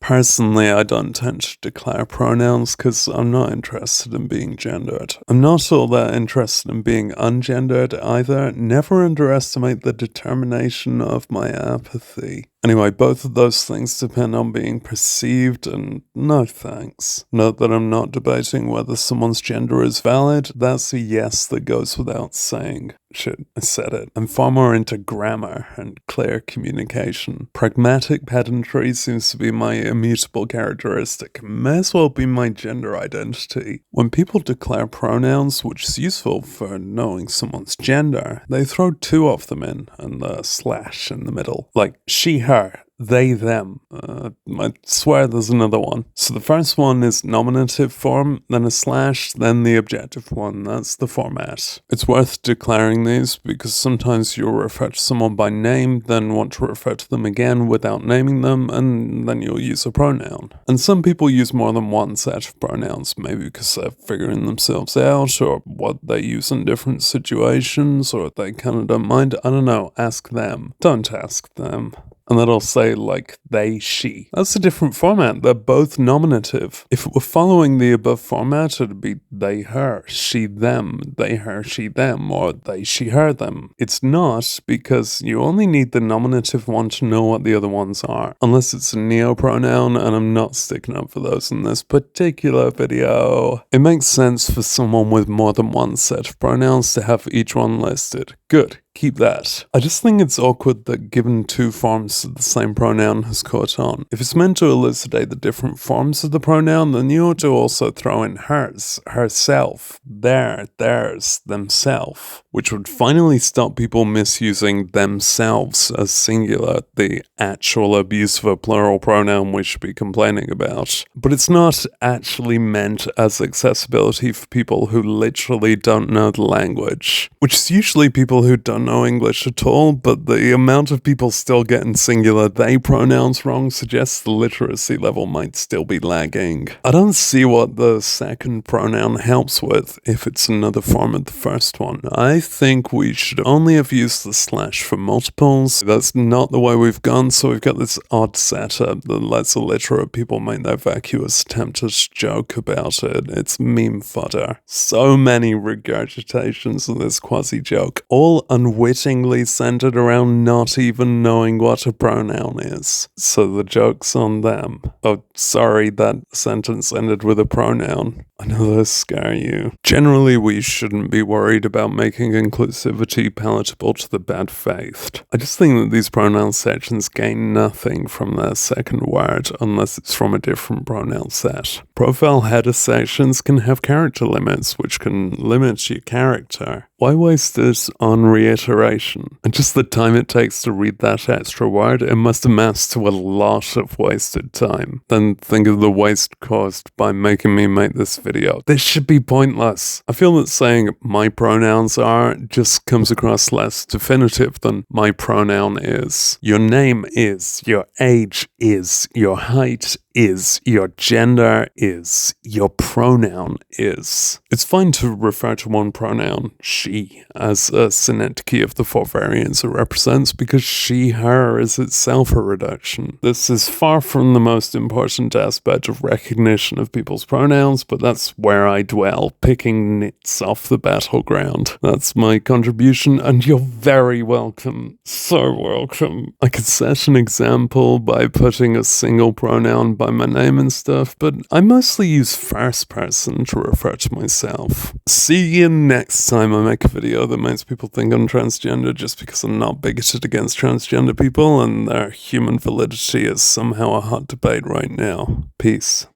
Personally, I don't tend to declare pronouns because I'm not interested in being gendered. I'm not all that interested in being ungendered either. Never underestimate the determination of my apathy. Anyway, both of those things depend on being perceived, and no thanks. Note that I'm not debating whether someone's gender is valid. That's a yes that goes without saying. Shit, I said it. I'm far more into grammar and clear communication. Pragmatic pedantry seems to be my immutable characteristic. May as well be my gender identity. When people declare pronouns, which is useful for knowing someone's gender, they throw two of them in and the slash in the middle. Like she, her. They, them. I swear there's another one. So the first one is nominative form, then a slash, then the objective one. That's the format. It's worth declaring these because sometimes you'll refer to someone by name, then want to refer to them again without naming them, and then you'll use a pronoun. And some people use more than one set of pronouns, maybe because they're figuring themselves out, or what they use in different situations, or they kind of don't mind. I don't know. Ask them. Don't ask them. And then I'll say, like, they, she. That's a different format. They're both nominative. If it were following the above format, it'd be they, her, she, them, they, her, she, them, or they, she, her, them. It's not, because you only need the nominative one to know what the other ones are. Unless it's a neopronoun, and I'm not sticking up for those in this particular video. It makes sense for someone with more than one set of pronouns to have each one listed. Good. Keep that. I just think it's awkward that given two forms of the same pronoun has caught on. If it's meant to elucidate the different forms of the pronoun, then you ought to also throw in hers, herself, their, theirs, themself, which would finally stop people misusing themselves as singular, the actual abuse of a plural pronoun we should be complaining about. But it's not actually meant as accessibility for people who literally don't know the language, which is usually people who don't know English at all, but the amount of people still getting singular they pronouns wrong suggests the literacy level might still be lagging. I don't see what the second pronoun helps with if it's another form of the first one. I think we should only have used the slash for multiples. That's not the way we've gone, so we've got this odd setup that lets illiterate people make their vacuous attempt to joke about it. It's meme fodder. So many regurgitations of this quasi-joke, all unwittingly centered around not even knowing what a pronoun is. So the joke's on them. Oh, sorry, that sentence ended with a pronoun. I know those scare you. Generally, we shouldn't be worried about making inclusivity palatable to the bad-faced. I just think that these pronoun sections gain nothing from their second word unless it's from a different pronoun set. Profile header sections can have character limits, which can limit your character. Why waste it on reiteration? And just the time it takes to read that extra word, it must amass to a lot of wasted time. Then think of the waste caused by making me make this video. This should be pointless. I feel that saying my pronouns are just comes across less definitive than my pronoun is. Your name is, your age is, your height is, your gender is, your pronoun is. It's fine to refer to one pronoun, she, as a synecdoche of the four variants it represents because she, her is itself a reduction. This is far from the most important aspect of recognition of people's pronouns, but that's where I dwell, picking nits off the battleground. That's my contribution, and you're very welcome. So welcome. I could set an example by putting a single pronoun by my name and stuff, but I mostly use first person to refer to myself. See you next time I make a video that makes people think I'm transgender just because I'm not bigoted against transgender people and their human validity is somehow a hot debate right now. Peace.